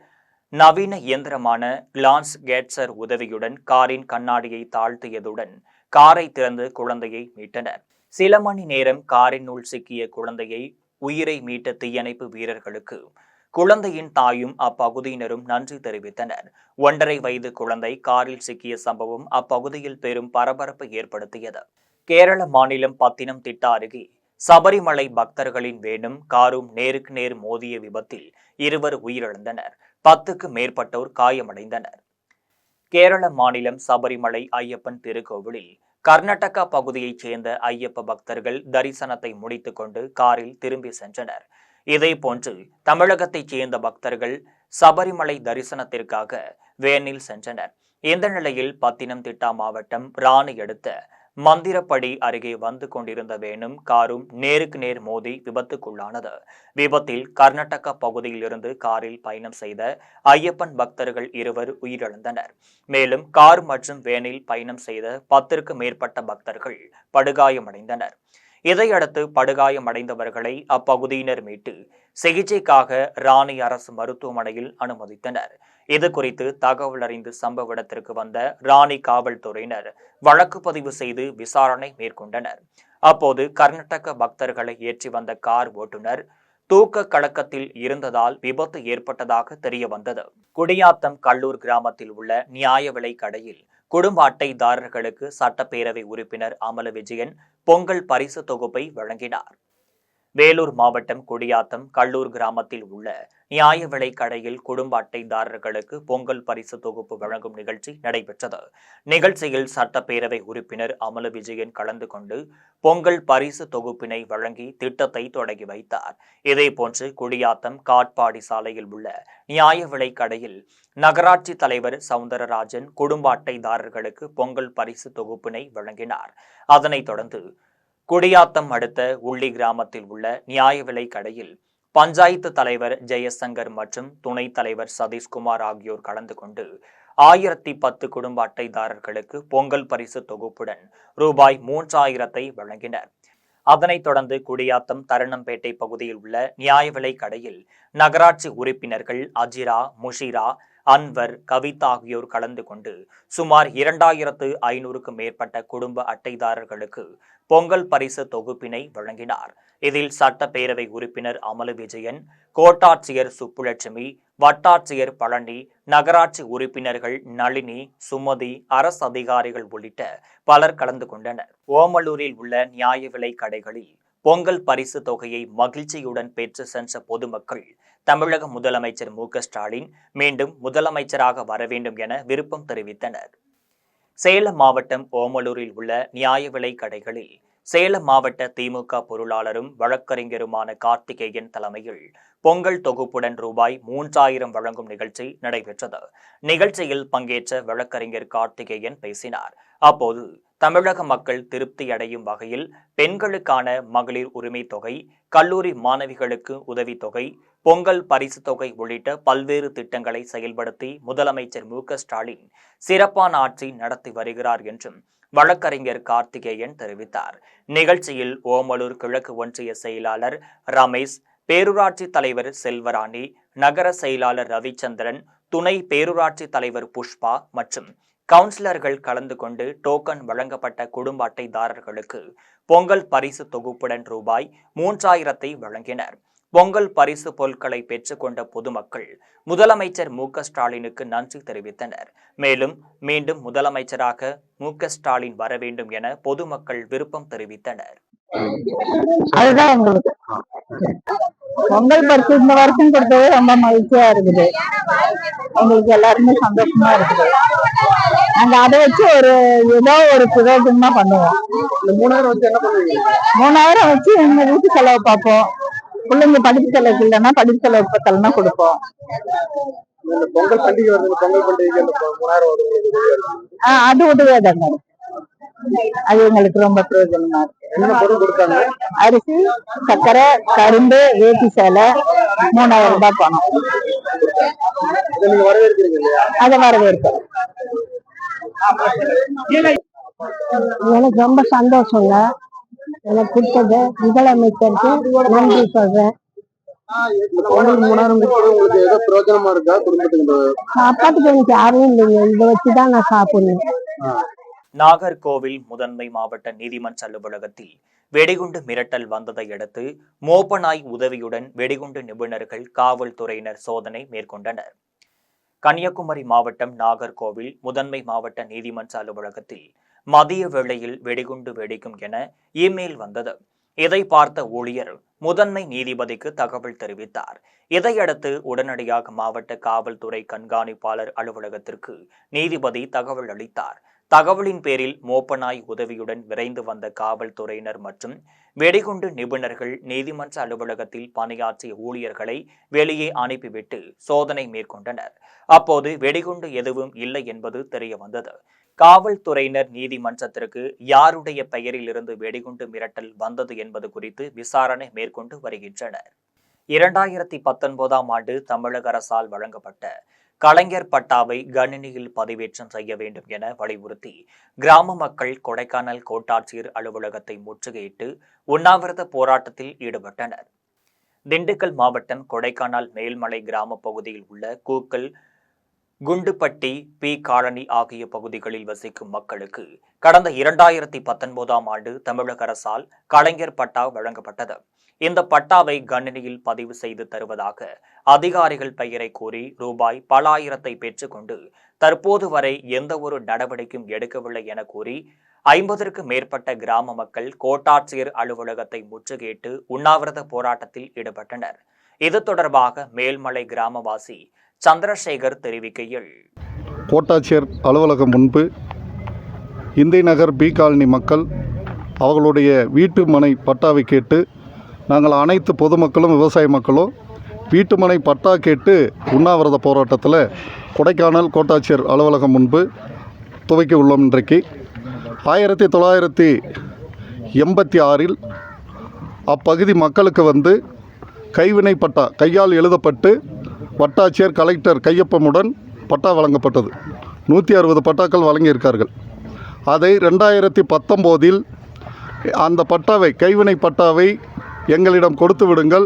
நவீன இயந்திரமான கிளான்ஸ் கேட்சர் உதவியுடன் காரின் கண்ணாடியை தாழ்த்தியதுடன் காரை திறந்து குழந்தையை மீட்டனர். சில மணி நேரம் காரினுள் சிக்கிய குழந்தையை உயிரை மீட்ட தீயணைப்பு வீரர்களுக்கு குழந்தையின் தாயும் அப்பகுதியினரும் நன்றி தெரிவித்தனர். 1.5 வயது குழந்தை காரில் சிக்கிய சம்பவம் அப்பகுதியில் பெரும் பரபரப்பை ஏற்படுத்தியது. கேரள மாநிலம் பத்தனம்திட்டா அருகே சபரிமலை பக்தர்களின் வேனும் காரும் நேருக்கு நேர் மோதிய விபத்தில் 2 உயிரிழந்தனர். 10க்கு மேற்பட்டோர் காயமடைந்தனர். கேரள மாநிலம் சபரிமலை ஐயப்பன் திருக்கோவிலில் கர்நாடகா பகுதியைச் சேர்ந்த ஐயப்ப பக்தர்கள் தரிசனத்தை முடித்துக் கொண்டு காரில் திரும்பி சென்றனர். இதேபோன்று தமிழகத்தைச் சேர்ந்த பக்தர்கள் சபரிமலை தரிசனத்திற்காக வேனில் சென்றனர். இந்த நிலையில் பத்தினம்திட்டா மாவட்டம் ராணி அடுத்த மந்திரப்படி அருகே வந்து கொண்டிருந்த வேனும் காரும் நேருக்கு நேர் மோதி விபத்துக்குள்ளானது. விபத்தில் கர்நாடக பகுதியில் இருந்து காரில் பயணம் செய்த ஐயப்பன் பக்தர்கள் 2 உயிரிழந்தனர். மேலும் கார் மற்றும் வேனில் பயணம் செய்த 10க்கும் மேற்பட்ட பக்தர்கள் படுகாயமடைந்தனர். இதையடுத்து படுகாயமடைந்தவர்களை அப்பகுதியினர் மீட்டு சிகிச்சைக்காக ராணி அரசு மருத்துவமனையில் அனுமதித்தனர். இது குறித்து தகவல் அறிந்து சம்பவ இடத்திற்கு வந்த ராணி காவல்துறையினர் வழக்கு பதிவு செய்து விசாரணை மேற்கொண்டனர். அப்போது கர்நாடக பக்தர்களை ஏற்றி வந்த கார் ஓட்டுநர் தூக்க கலக்கத்தில் இருந்ததால் விபத்து ஏற்பட்டதாக தெரிய வந்தது. குடியாத்தம் கல்லூர் கிராமத்தில் உள்ள நியாய விலை கடையில் குடும்ப அட்டைதாரர்களுக்கு சட்டப்பேரவை உறுப்பினர் அமல விஜயன் பொங்கல் பரிசு தொகுப்பை வழங்கினார். வேலூர் மாவட்டம் குடியாத்தம் கல்லூர் கிராமத்தில் உள்ள நியாய விலை கடையில் குடும்ப அட்டைதாரர்களுக்கு பொங்கல் பரிசு தொகுப்பு வழங்கும் நிகழ்ச்சி நடைபெற்றது. நிகழ்ச்சியில் சட்டப்பேரவை உறுப்பினர் அமல விஜயன் கலந்து கொண்டு பொங்கல் பரிசு தொகுப்பினை வழங்கி திட்டத்தை தொடங்கி வைத்தார். இதேபோன்று குடியாத்தம் காட்பாடி சாலையில் உள்ள நியாய விலை கடையில் நகராட்சி தலைவர் சவுந்தரராஜன் குடும்ப அட்டைதாரர்களுக்கு பொங்கல் பரிசு தொகுப்பினை வழங்கினார். அதனைத் தொடர்ந்து குடியாத்தம் அடுத்த உள்ளி கிராமத்தில் உள்ள நியாய விலை கடையில் பஞ்சாயத்து தலைவர் ஜெயசங்கர் மற்றும் துணைத் தலைவர் சதீஷ்குமார் ஆகியோர் கலந்து கொண்டு 1010 குடும்ப அட்டைதாரர்களுக்கு பொங்கல் பரிசு தொகுப்புடன் ரூபாய் 3000 வழங்கினர். அதனைத் தொடர்ந்து குடியாத்தம் தருணம்பேட்டை பகுதியில் உள்ள நியாய விலை கடையில் நகராட்சி உறுப்பினர்கள் அஜிரா, முஷிரா, அன்வர், கவிதா ஆகியோர் கலந்து கொண்டு சுமார் 2500க்கும் மேற்பட்ட குடும்ப அட்டைதாரர்களுக்கு பொங்கல் பரிசு தொகுப்பினை வழங்கினார். இதில் சட்டப்பேரவை உறுப்பினர் அமல விஜயன், கோட்டாட்சியர் சுப்புலட்சுமி, வட்டாட்சியர் பழனி, நகராட்சி உறுப்பினர்கள் நளினி, சுமதி, அரசு அதிகாரிகள் உள்ளிட்ட பலர் கலந்து கொண்டனர். ஓமலூரில் உள்ள நியாய விலை கடைகளில் பொங்கல் பரிசு தொகையை மகிழ்ச்சியுடன் பெற்று சென்ற பொதுமக்கள் தமிழக முதலமைச்சர் மு.க.ஸ்டாலின் மீண்டும் முதலமைச்சராக வர வேண்டும் என விருப்பம் தெரிவித்தனர். சேலம் மாவட்டம் ஓமலூரில் உள்ள நியாய விலை கடைகளில் சேலம் மாவட்ட திமுக பொருளாளரும் வழக்கறிஞருமான கார்த்திகேயன் தலைமையில் பொங்கல் தொகுப்புடன் ரூபாய் 3000 வழங்கும் நிகழ்ச்சி நடைபெற்றது. நிகழ்ச்சியில் பங்கேற்ற வழக்கறிஞர் கார்த்திகேயன் பேசினார். அப்போது தமிழக மக்கள் திருப்தி அடையும் வகையில் பெண்களுக்கான மகளிர் உரிமை தொகை, கல்லூரி மாணவிகளுக்கு உதவித்தொகை, பொங்கல் பரிசு தொகை உள்ளிட்ட பல்வேறு திட்டங்களை செயல்படுத்தி முதலமைச்சர் மு.க.ஸ்டாலின் சிறப்பான ஆட்சி நடத்தி வருகிறார் என்றும் வழக்கறிஞர் கார்த்திகேயன் தெரிவித்தார். நிகழ்ச்சியில் ஓமலூர் கிழக்கு ஒன்றிய செயலாளர் ரமேஷ், பேரூராட்சி தலைவர் செல்வராணி, நகர செயலாளர் ரவிச்சந்திரன், துணை பேரூராட்சி தலைவர் புஷ்பா மற்றும் கவுன்சிலர்கள் கலந்து கொண்டு டோக்கன் வழங்கப்பட்ட குடும்ப அட்டைதாரர்களுக்கு பொங்கல் பரிசு தொகுப்புடன் ரூபாய் 3000 வழங்கினர். பொங்கல் பரிசு பொருட்களை பெற்றுக்கொண்ட பொதுமக்கள் முதலமைச்சர் மு.க.ஸ்டாலினுக்கு நன்றி தெரிவித்தனர். மேலும் மீண்டும் முதலமைச்சராக மு.க.ஸ்டாலின் வர வேண்டும் என பொதுமக்கள் விருப்பம் தெரிவித்தனர். அதுதான் எங்களுக்கு பொங்கல் பரிசு இந்த வருஷம் கொடுத்தது ரொம்ப மகிழ்ச்சியா இருக்குது. எங்களுக்கு எல்லாருமே சந்தோஷமா இருக்குது. நாங்க அதை வச்சு ஏதோ ஒரு பிரயோஜனமா பண்ணுவோம். 3000 வச்சு என்ன பண்ணுவீங்க? 3000 வச்சு எங்க வீட்டு செலவு பார்ப்போம். பிள்ளைங்க படிப்பு செலவுக்கு இல்லைன்னா படிப்பு செலவு பத்தலைன்னா கொடுப்போம். பொங்கல் பண்டிகை வருது, பொங்கல் பண்டிகைக்கு 3000 அது உதவியா தாங்க. அது எங்களுக்கு ரொம்ப பிரயோஜனமா இருக்கு. என்ன பொருள் கொடுத்தாங்க? அரிசி, சர்க்கரை, கரும்பு, வேட்டி சேலை, 3000 ரூபாய் பணம். நீங்க வரவேற்கிறீங்க இல்லையா? அதை வரவேற்கிறோம். எனக்கு ரொம்ப சந்தோஷங்க. எனக்கு கொடுத்தது முதலமைச்சருக்கு நன்றி சொல்றேன். பொங்கல் 3000 கொடுத்தது உங்களுக்கு ஏதோ பிரயோஜனமா இருக்கா குடும்பத்துக்கு? சாப்பாட்டுக்கு எனக்கு யாரும் இல்லைங்க. இதை வச்சுதான் நான் சாப்பிடணும். நாகர்கோவில் முதன்மை மாவட்ட நீதிமன்ற அலுவலகத்தில் வெடிகுண்டு மிரட்டல் வந்ததை அடுத்து மோப்பநாய் உதவியுடன் வெடிகுண்டு நிபுணர்கள் காவல்துறையினர் சோதனை மேற்கொண்டனர். கன்னியாகுமரி மாவட்டம் நாகர்கோவில் முதன்மை மாவட்ட நீதிமன்ற அலுவலகத்தில் மதிய வேளையில் வெடிகுண்டு வெடிக்கும் என இமெயில் வந்தது. இதை பார்த்த ஊழியர் முதன்மை நீதிபதிக்கு தகவல் தெரிவித்தார். இதையடுத்து உடனடியாக மாவட்ட காவல்துறை கண்காணிப்பாளர் அலுவலகத்திற்கு நீதிபதி தகவல் அளித்தார். தகவலின் பேரில் மோப்பநாய் உதவியுடன் விரைந்து வந்த காவல்துறையினர் மற்றும் வெடிகுண்டு நிபுணர்கள் நீதிமன்ற அலுவலகத்தில் பணியாற்றிய ஊழியர்களை வெளியே அனுப்பிவிட்டு சோதனை மேற்கொண்டனர். அப்போது வெடிகுண்டு எதுவும் இல்லை என்பது தெரியவந்தது. காவல்துறையினர் நீதிமன்றத்திற்கு யாருடைய பெயரில் இருந்து வெடிகுண்டு மிரட்டல் வந்தது என்பது குறித்து விசாரணை மேற்கொண்டு வருகின்றனர். 2019ஆம் ஆண்டு தமிழக அரசால் வழங்கப்பட்ட கலைஞர் பட்டாவை கணினியில் பதிவேற்றம் செய்ய வேண்டும் என வலியுறுத்தி கிராம மக்கள் கொடைக்கானல் கோட்டாட்சியர் அலுவலகத்தை முற்றுகையிட்டு உண்ணாவிரத போராட்டத்தில் ஈடுபட்டனர். திண்டுக்கல் மாவட்டம் கொடைக்கானல் மேல்மலை கிராம பகுதியில் உள்ள கூக்கல், குண்டுப்பட்டி, பி காலனி ஆகிய பகுதிகளில் வசிக்கும் மக்களுக்கு கடந்த 2019ஆம் ஆண்டு தமிழக அரசால் கலைஞர் பட்டா வழங்கப்பட்டது. இந்த பட்டாவை கணினியில் பதிவு செய்து தருவதாக அதிகாரிகள் பெயரை கூறி ரூபாய் பல ஆயிரத்தை பெற்றுக்கொண்டு தற்போது வரை எந்த ஒரு நடவடிக்கையும் எடுக்கவில்லை என கூறி 50க்கும் மேற்பட்ட கிராம மக்கள் கோட்டாட்சியர் அலுவலகத்தை முற்றுகையிட்டு உண்ணாவிரத போராட்டத்தில் ஈடுபட்டனர். இது தொடர்பாக மேல்மலை கிராமவாசி சந்திரசேகர் தெரிவிக்கையில், கோட்டாட்சியர் அலுவலகம் முன்பு இந்திய நகர் பி காலனி மக்கள் அவர்களுடைய வீட்டு மனை பட்டாவை கேட்டு நாங்கள் அனைத்து பொதுமக்களும் விவசாய மக்களும் வீட்டு மனை பட்டா கேட்டு உண்ணாவிரத போராட்டத்தில் கொடைக்கானல் கோட்டாட்சியர் அலுவலகம் முன்பு துவக்கி உள்ளோம். இன்றைக்கு 1986இல் அப்பகுதி மக்களுக்கு வந்து கைவினை பட்டா கையால் எழுதப்பட்டு வட்டாட்சியர் கலெக்டர் கையொப்பமுடன் பட்டா வழங்கப்பட்டது. 160 பட்டாக்கள் வழங்கியிருக்கார்கள். அதை 2019இல் அந்த பட்டாவை கைவினை பட்டாவை எங்களிடம் கொடுத்து விடுங்கள்,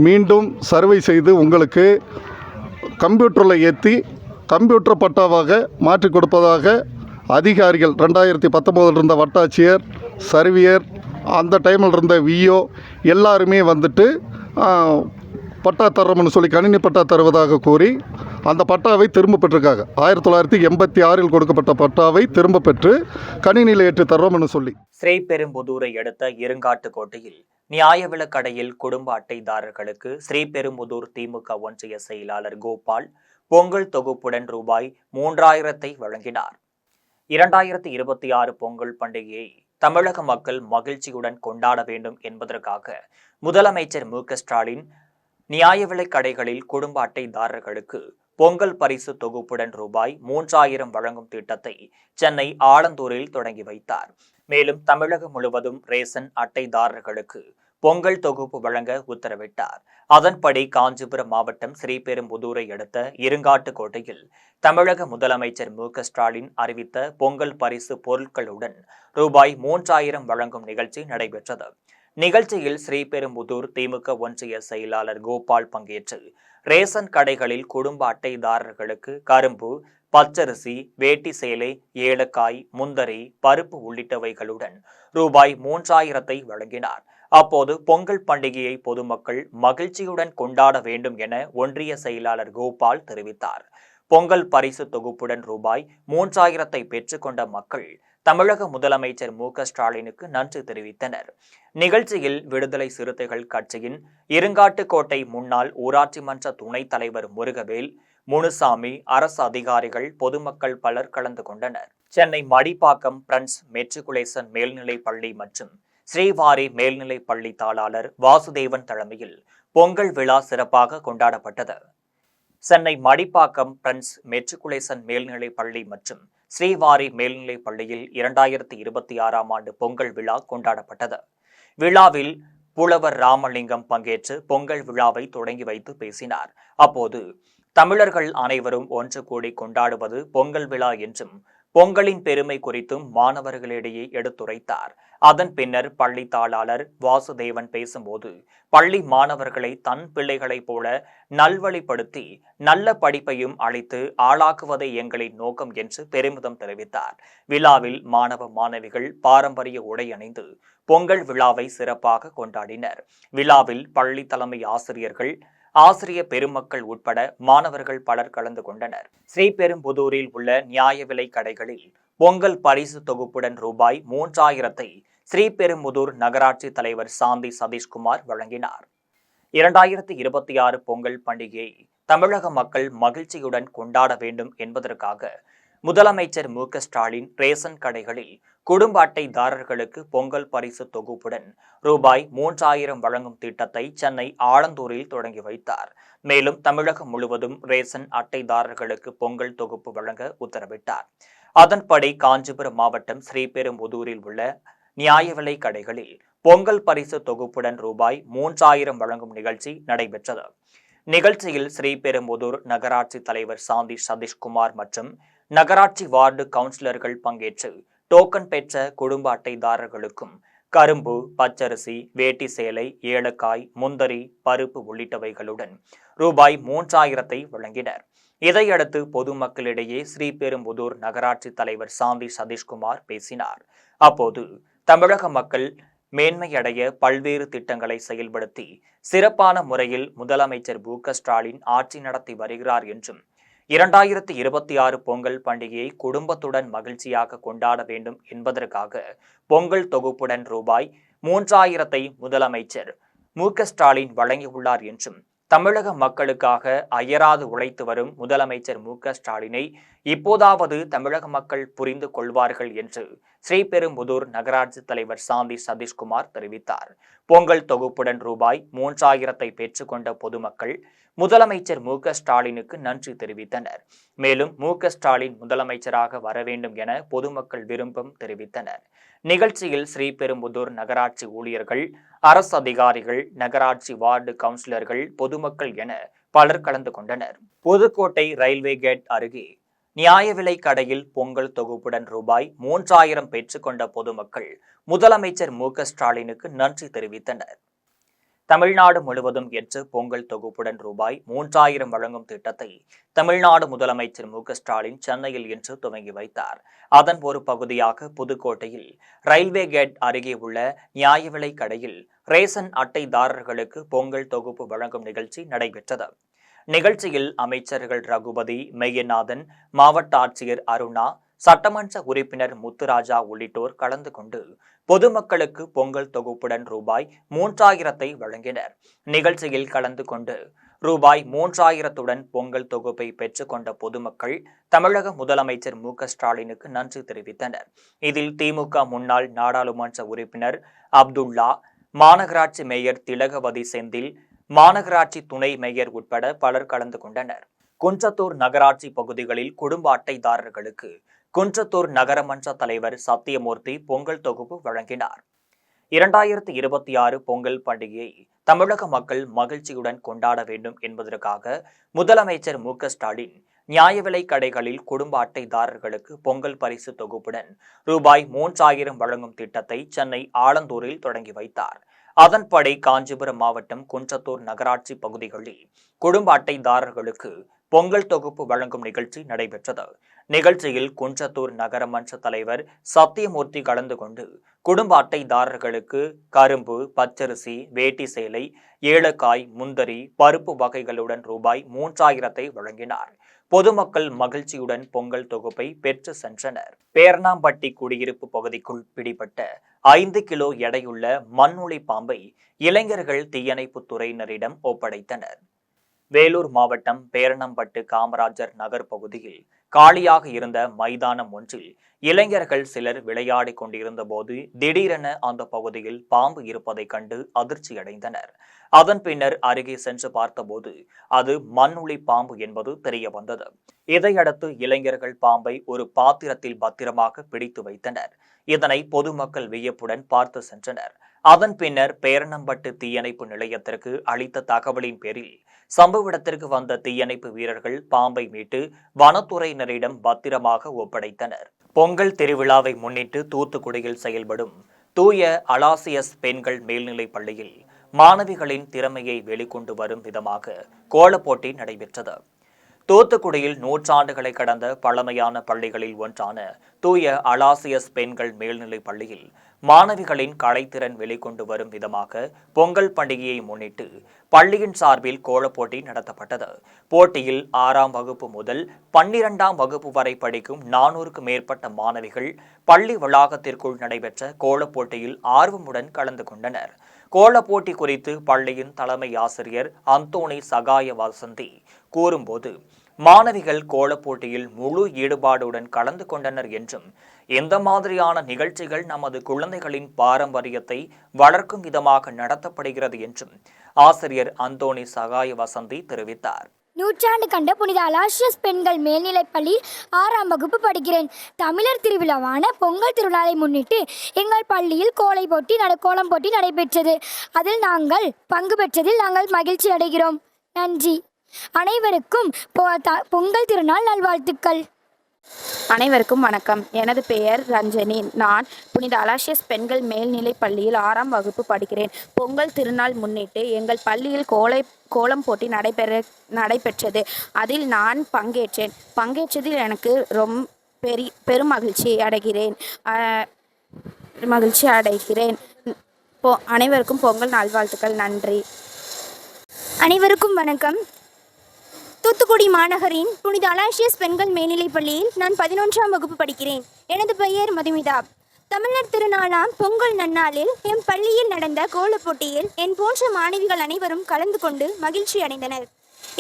மீண்டும் சர்வே செய்து உங்களுக்கு கம்ப்யூட்டரில் ஏற்றி கம்ப்யூட்டர் பட்டாவாக மாற்றி கொடுப்பதாக அதிகாரிகள் 2019 இருந்த வட்டாட்சியர், சர்வியர், அந்த டைமில் இருந்த விஓ எல்லாருமே வந்துட்டு பட்டா தர்றோம்னு சொல்லி கணினி பட்டா தருவதாக கூறி அந்த பட்டாவை திரும்ப பெற்றிருக்காங்க. 1986இல் கொடுக்கப்பட்ட பட்டாவை திரும்ப பெற்று கணினியில் ஏற்றி தர்றோம்னு சொல்லி. ஸ்ரீபெரும்புதூரை அடுத்த இருங்காட்டுக்கோட்டையில் நியாய விலைக்கடையில் குடும்ப அட்டைதாரர்களுக்கு ஸ்ரீபெரும்புதூர் திமுக ஒன்றிய செயலாளர் கோபால் பொங்கல் தொகுப்புடன் ரூபாய் 3000 வழங்கினார். 2026 பொங்கல் பண்டிகையை தமிழக மக்கள் மகிழ்ச்சியுடன் கொண்டாட வேண்டும் என்பதற்காக முதலமைச்சர் மு.க.ஸ்டாலின் நியாய விலைக் கடைகளில் குடும்ப அட்டைதாரர்களுக்கு பொங்கல் பரிசு தொகுப்புடன் ரூபாய் 3000 வழங்கும் திட்டத்தை சென்னை ஆலந்தூரில் தொடங்கி வைத்தார். மேலும் தமிழகம் முழுவதும் ரேஷன் அட்டைதாரர்களுக்கு பொங்கல் தொகுப்பு வழங்க உத்தரவிட்டார். அதன்படி காஞ்சிபுரம் மாவட்டம் ஸ்ரீபெரும்புதூரை அடுத்த இருங்காட்டுக்கோட்டையில் தமிழக முதலமைச்சர் மு.க.ஸ்டாலின் அறிவித்த பொங்கல் பரிசு பொருட்களுடன் ரூபாய் 3000 வழங்கும் நிகழ்ச்சி நடைபெற்றது. நிகழ்ச்சியில் ஸ்ரீபெரும்புதூர் திமுக ஒன்றிய செயலாளர் கோபால் பங்கேற்று ரேஷன் கடைகளில் குடும்ப அட்டைதாரர்களுக்கு கரும்பு, பச்சரிசி, வேட்டி சேலை, ஏலக்காய், முந்தரி, பருப்பு உள்ளிட்டவைகளுடன் ரூபாய் 3000 வழங்கினார். அப்போது பொங்கல் பண்டிகையை பொதுமக்கள் மகிழ்ச்சியுடன் கொண்டாட வேண்டும் என ஒன்றிய செயலாளர் கோபால் தெரிவித்தார். பொங்கல் பரிசு தொகுப்புடன் ரூபாய் 3000 பெற்றுக்கொண்ட மக்கள் தமிழக முதலமைச்சர் மு.க.ஸ்டாலினுக்கு நன்றி தெரிவித்தனர். நிகழ்ச்சியில் விடுதலை சிறுத்தைகள் கட்சியின் இருங்காட்டுக்கோட்டை முன்னாள் ஊராட்சி மன்ற துணைத் தலைவர் முருகவேல், முனுசாமி, அரசு அதிகாரிகள், பொதுமக்கள் பலர் கலந்து கொண்டனர். சென்னை மடிப்பாக்கம் பிரின்ஸ் மெட்ரிகுலேஷன் மேல்நிலைப் பள்ளி மற்றும் ஸ்ரீவாரி மேல்நிலைப் பள்ளி தாளாளர் வாசுதேவன் தலைமையில் பொங்கல் விழா சிறப்பாக கொண்டாடப்பட்டது. சென்னை மடிப்பாக்கம் பிரின்ஸ் மெட்ரிகுலேஷன் மேல்நிலைப் பள்ளி மற்றும் ஸ்ரீவாரி மேல்நிலைப் பள்ளியில் 2026ஆம் ஆண்டு பொங்கல் விழா கொண்டாடப்பட்டது. விழாவில் புலவர் ராமலிங்கம் பங்கேற்று பொங்கல் விழாவை தொடங்கி வைத்து பேசினார். அப்போது தமிழர்கள் அனைவரும் ஒன்று கூடி கொண்டாடுவது பொங்கல் விழா என்றும் பொங்கலின் பெருமை குறித்தும் மாணவர்களிடையே எடுத்துரைத்தார். அதன் பின்னர் பள்ளி தாளாளர் வாசுதேவன் பேசும்போது பள்ளி மாணவர்களை தன் பிள்ளைகளைப் போல நல்வழிப்படுத்தி நல்ல படிப்பையும் அளித்து ஆளாக்குவதே எங்களின் நோக்கம் என்று பெருமிதம் தெரிவித்தார். விழாவில் மாணவ மாணவிகள் பாரம்பரிய உடை அணிந்து பொங்கல் விழாவை சிறப்பாக கொண்டாடினர். விழாவில் பள்ளி தலைமை ஆசிரியர்கள், ஆசிரிய பெருமக்கள் உட்பட மாணவர்கள் பலர் கலந்து கொண்டனர். ஸ்ரீபெரும்புதூரில் உள்ள நியாய விலை கடைகளில் பொங்கல் பரிசு தொகுப்புடன் ரூபாய் 3000 ஸ்ரீபெரும்புதூர் நகராட்சி தலைவர் சாந்தி சதீஷ்குமார் வழங்கினார். 2026 பொங்கல் பண்டிகையை தமிழக மக்கள் மகிழ்ச்சியுடன் கொண்டாட வேண்டும் என்பதற்காக முதலமைச்சர் மு.க.ஸ்டாலின் ரேஷன் கடைகளில் குடும்ப அட்டைதாரர்களுக்கு பொங்கல் பரிசு தொகுப்புடன் ரூபாய் 3000 வழங்கும் திட்டத்தை சென்னை ஆலந்தூரில் தொடங்கி வைத்தார். மேலும் தமிழகம் முழுவதும் ரேஷன் அட்டைதாரர்களுக்கு பொங்கல் தொகுப்பு வழங்க உத்தரவிட்டார். அதன்படி காஞ்சிபுரம் மாவட்டம் ஸ்ரீபெரும்புதூரில் உள்ள நியாய விலை கடைகளில் பொங்கல் பரிசு தொகுப்புடன் ரூபாய் 3000 வழங்கும் நிகழ்ச்சி நடைபெற்றது. நிகழ்ச்சியில் ஸ்ரீபெரும்புதூர் நகராட்சி தலைவர் சாந்தி சதீஷ்குமார் மற்றும் நகராட்சி வார்டு கவுன்சிலர்கள் பங்கேற்று டோக்கன் பெற்ற குடும்ப அட்டைதாரர்களுக்கும் கரும்பு, பச்சரிசி, வேட்டி சேலை, ஏலக்காய், முந்தரி, பருப்பு உள்ளிட்டவைகளுடன் ரூபாய் 3000 வழங்கினர். இதையடுத்து பொதுமக்களிடையே ஸ்ரீபெரும்புதூர் நகராட்சி தலைவர் சாந்தி சதீஷ்குமார் பேசினார். அப்போது தமிழக மக்கள் மேன்மையடைய பல்வேறு திட்டங்களை செயல்படுத்தி சிறப்பான முறையில் முதலமைச்சர் மு.க.ஸ்டாலின் ஆட்சி நடத்தி வருகிறார் என்றும் 2026 பொங்கல் பண்டிகையை குடும்பத்துடன் மகிழ்ச்சியாக கொண்டாட வேண்டும் என்பதற்காக பொங்கல் தொகுப்புடன் ரூபாய் 3000 முதலமைச்சர் மு.க.ஸ்டாலின் வழங்கியுள்ளார் என்றும் தமிழக மக்களுக்காக அயராது உழைத்து வரும் முதலமைச்சர் மு.க.ஸ்டாலினை இப்போதாவது தமிழக மக்கள் புரிந்து கொள்வார்கள் என்று ஸ்ரீபெரும்புதூர் நகராட்சி தலைவர் சாந்தி சதீஷ்குமார் தெரிவித்தார். பொங்கல் தொகுப்புடன் ரூபாய் 3000 பெற்றுக்கொண்ட பொதுமக்கள் முதலமைச்சர் மு.க.ஸ்டாலினுக்கு நன்றி தெரிவித்தனர். மேலும் மு.க.ஸ்டாலின் முதலமைச்சராக வர வேண்டும் என பொதுமக்கள் விருப்பம் தெரிவித்தனர். நிகழ்ச்சியில் ஸ்ரீபெரும்புதூர் நகராட்சி ஊழியர்கள், அரசு அதிகாரிகள், நகராட்சி வார்டு கவுன்சிலர்கள், பொதுமக்கள் என பலர் கலந்து கொண்டனர். புதுக்கோட்டை ரயில்வே கேட் அருகே நியாய விலை கடையில் பொங்கல் தொகுப்புடன் ரூபாய் 3000 பெற்றுக்கொண்ட பொதுமக்கள் முதலமைச்சர் மு.க.ஸ்டாலினுக்கு நன்றி தெரிவித்தனர். தமிழ்நாடு முழுவதும் ஏற்று பொங்கல் தொகுப்புடன் ரூபாய் 3000 வழங்கும் திட்டத்தை தமிழ்நாடு முதலமைச்சர் மு.க.ஸ்டாலின் சென்னையில் இன்று துவங்கி வைத்தார். அதன் ஒரு பகுதியாக புதுக்கோட்டையில் ரயில்வே கேட் அருகே உள்ள நியாய விலை கடையில் ரேஷன் அட்டைதாரர்களுக்கு பொங்கல் தொகுப்பு வழங்கும் நிகழ்ச்சி நடைபெற்றது. நிகழ்ச்சியில் அமைச்சர்கள் ரகுபதி, மெய்யநாதன், மாவட்ட ஆட்சியர் அருணா, சட்டமன்ற உறுப்பினர் முத்துராஜா உள்ளிட்டோர் கலந்து கொண்டு பொதுமக்களுக்கு பொங்கல் தொகுப்புடன் ரூபாய் 3000 வழங்கினர். நிகழ்ச்சியில் கலந்து கொண்டு ரூபாய் 3000 பொங்கல் தொகுப்பை பெற்றுக்கொண்ட பொதுமக்கள் தமிழக முதலமைச்சர் மு.க.ஸ்டாலினுக்கு நன்றி தெரிவித்தனர். இதில் திமுக முன்னாள் நாடாளுமன்ற உறுப்பினர் அப்துல்லா, மாநகராட்சி மேயர் திலகவதி செந்தில், மாநகராட்சி துணை மேயர் உட்பட பலர் கலந்து கொண்டனர். குன்றத்தூர் நகராட்சி பகுதிகளில் குடும்ப அட்டைதாரர்களுக்கு குன்றத்தூர் நகரமன்ற தலைவர் சத்தியமூர்த்தி பொங்கல் தொகுப்பு வழங்கினார். 2026 பொங்கல் பண்டிகையை தமிழக மக்கள் மகிழ்ச்சியுடன் கொண்டாட வேண்டும் என்பதற்காக முதலமைச்சர் மு.க.ஸ்டாலின் நியாய விலை கடைகளில் குடும்ப அட்டைதாரர்களுக்கு பொங்கல் பரிசு தொகுப்புடன் ரூபாய் 3000 வழங்கும் திட்டத்தை சென்னை ஆலந்தூரில் தொடங்கி வைத்தார். அதன்படி காஞ்சிபுரம் மாவட்டம் குன்றத்தூர் நகராட்சி பகுதிகளில் குடும்ப அட்டைதாரர்களுக்கு பொங்கல் தொகுப்பு வழங்கும் நிகழ்ச்சி நடைபெற்றது. நிகழ்ச்சியில் குன்றத்தூர் நகரமன்ற தலைவர் சத்தியமூர்த்தி கலந்து கொண்டு குடும்ப அட்டைதாரர்களுக்கு கரும்பு, பச்சரிசி, வேட்டி சேலை, ஏலக்காய், முந்தரி, பருப்பு வகைகளுடன் ரூபாய் 3000 வழங்கினார். பொதுமக்கள் மகிழ்ச்சியுடன் பொங்கல் தொகுப்பை பெற்று சென்றனர். பேரணாம்பட்டி குடியிருப்பு பகுதிக்குள் பிடிபட்ட 5 கிலோ எடையுள்ள மண்ணுளி பாம்பை இளைஞர்கள் தீயணைப்பு துறையினரிடம் ஒப்படைத்தனர். வேலூர் மாவட்டம் பேரணம்பட்டு காமராஜர் நகர் பகுதியில் காலியாக இருந்த மைதானம் ஒன்றில் இளைஞர்கள் சிலர் விளையாடி கொண்டிருந்த போது திடீரென அந்த பகுதியில் பாம்பு இருப்பதை கண்டு அதிர்ச்சியடைந்தனர். அதன் பின்னர் அருகே சென்று பார்த்தபோது அது மண்ணுளி பாம்பு என்பது தெரிய வந்தது. இதையடுத்து இளைஞர்கள் பாம்பை ஒரு பாத்திரத்தில் பத்திரமாக பிடித்து வைத்தனர். இதனை பொதுமக்கள் வியப்புடன் பார்த்து சென்றனர். அதன் பின்னர் பேரணம்பட்டு தீயணைப்பு நிலையத்திற்கு அளித்த தகவலின் பேரில் சம்பவ இடத்திற்கு வந்த தீயணைப்பு வீரர்கள் பாம்பை மீட்டு வனத்துறையினரிடம் பத்திரமாக ஒப்படைத்தனர். பொங்கல் திருவிழாவை முன்னிட்டு தூத்துக்குடியில் செயல்படும் தூய அலாசியஸ் பெண்கள் மேல்நிலைப் பள்ளியில் மாணவிகளின் திறமையை வெளிக்கொண்டு வரும் விதமாக கோலப்போட்டி நடைபெற்றது. தூத்துக்குடியில் நூற்றாண்டுகளை கடந்த பழமையான பள்ளிகளில் ஒன்றான தூய அலாசியஸ் பெண்கள் மேல்நிலைப் பள்ளியில் மாணவிகளின் கலைத்திறன் வெளிக்கொண்டு வரும் விதமாக பொங்கல் பண்டிகையை முன்னிட்டு பள்ளியின் சார்பில் கோலப்போட்டி நடத்தப்பட்டது. போட்டியில் 6ஆம் வகுப்பு முதல் 12ஆம் வகுப்பு வரை படிக்கும் 400க்கும் மேற்பட்ட மாணவிகள் பள்ளி வளாகத்திற்குள் நடைபெற்ற கோலப்போட்டியில் ஆர்வமுடன் கலந்து கொண்டனர். கோலப்போட்டி குறித்து பள்ளியின் தலைமை ஆசிரியர் அந்தோணி சகாய வசந்தி கூறும்போது, மாணவிகள் கோலப் போட்டியில் முழு ஈடுபாடுடன் கலந்து கொண்டனர் என்றும் இந்த மாதிரியான நிகழ்ச்சிகள் நமது குழந்தைகளின் பாரம்பரியத்தை வளர்க்கும் விதமாக நடத்தப்படுகிறது என்றும் ஆசிரியர் அந்தோணி சகாய வசந்தி தெரிவித்தார். நூற்றாண்டு கண்ட புனித அலாசியஸ் பெண்கள் மேல்நிலைப்பள்ளி 6ஆம் வகுப்பு படிக்கிறேன். தமிழர் திருவிழாவான பொங்கல் திருநாளை முன்னிட்டு எங்கள் பள்ளியில் கோலம் போட்டி நடைபெற்றது. அதில் நாங்கள் பங்கு பெற்றதில் நாங்கள் மகிழ்ச்சி அடைகிறோம். நன்றி. அனைவருக்கும் பொங்கல் திருநாள் நல்வாழ்த்துக்கள். அனைவருக்கும் வணக்கம். எனது பெயர் ரஞ்சனி. நான் புனித அலாசியஸ் பெண்கள் மேல்நிலைப் பள்ளியில் 6ஆம் வகுப்பு படிக்கிறேன். பொங்கல் திருநாள் முன்னிட்டு எங்கள் பள்ளியில் கோலம் போட்டி நடைபெற்றது. அதில் நான் பங்கேற்றதில் எனக்கு பெரும் மகிழ்ச்சி அடைகிறேன். அனைவருக்கும் பொங்கல் நல்வாழ்த்துக்கள். நன்றி. அனைவருக்கும் வணக்கம். தூத்துக்குடி மாநகரின் புனித அலாசியஸ் பெண்கள் மேல்நிலைப் பள்ளியில் நான் 11ஆம் வகுப்பு படிக்கிறேன். எனது பெயர் மதுமிதா. தமிழர் திருநாளாம் பொங்கல் நன்னாளில் என் பள்ளியில் நடந்த கோலப் போட்டியில் என் போன்ற மாணவிகள் அனைவரும் கலந்து கொண்டு மகிழ்ச்சி அடைந்தனர்.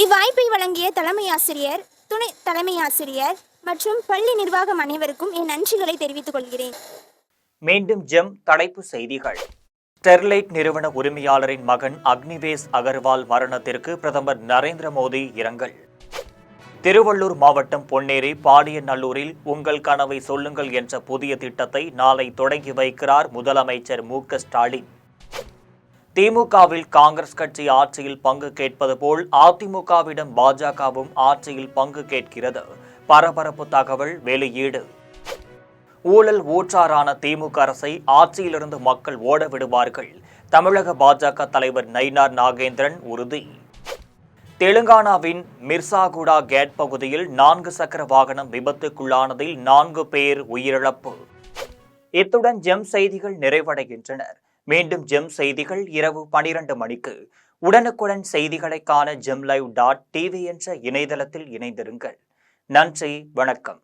இவ்வாய்ப்பை வழங்கிய தலைமை ஆசிரியர், துணை தலைமை ஆசிரியர் மற்றும் பள்ளி நிர்வாகம் அனைவருக்கும் என் நன்றிகளை தெரிவித்துக் கொள்கிறேன். மீண்டும் ஜெம் தலைப்பு செய்திகள். ஸ்டெர்லைட் நிறுவன உரிமையாளரின் மகன் அக்னிவேஷ் அகர்வால் மரணத்திற்கு பிரதமர் நரேந்திர மோடி இரங்கல். திருவள்ளூர் மாவட்டம் பொன்னேரி பாடியநல்லூரில் உங்கள் கனவை சொல்லுங்கள் என்ற புதிய திட்டத்தை நாளை தொடங்கி வைக்கிறார் முதலமைச்சர் மு.க. ஸ்டாலின். திமுகவில் காங்கிரஸ் கட்சி ஆட்சியில் பங்கு கேட்பது போல் அதிமுகவிடம் பாஜகவும் ஆட்சியில் பங்கு கேட்கிறது. பரபரப்பு தகவல் வெளியீடு. ஊழல் ஊற்றாரான திமுக அரசை ஆட்சியிலிருந்து மக்கள் ஓட விடுவார்கள். தமிழக பாஜக தலைவர் நயினார் நாகேந்திரன் உறுதி. தெலுங்கானாவின் மிர்சாகுடா கேட் பகுதியில் 4 சக்கர வாகனம் விபத்துக்குள்ளானதில் 4 பேர் உயிரிழப்பு. இத்துடன் ஜெம் செய்திகள் நிறைவடைகின்றன. மீண்டும் ஜெம் செய்திகள் இரவு 12 மணிக்கு. உடனுக்குடன் செய்திகளை காண gemlive.tv என்ற இணையதளத்தில் இணைந்திருங்கள். நன்றி, வணக்கம்.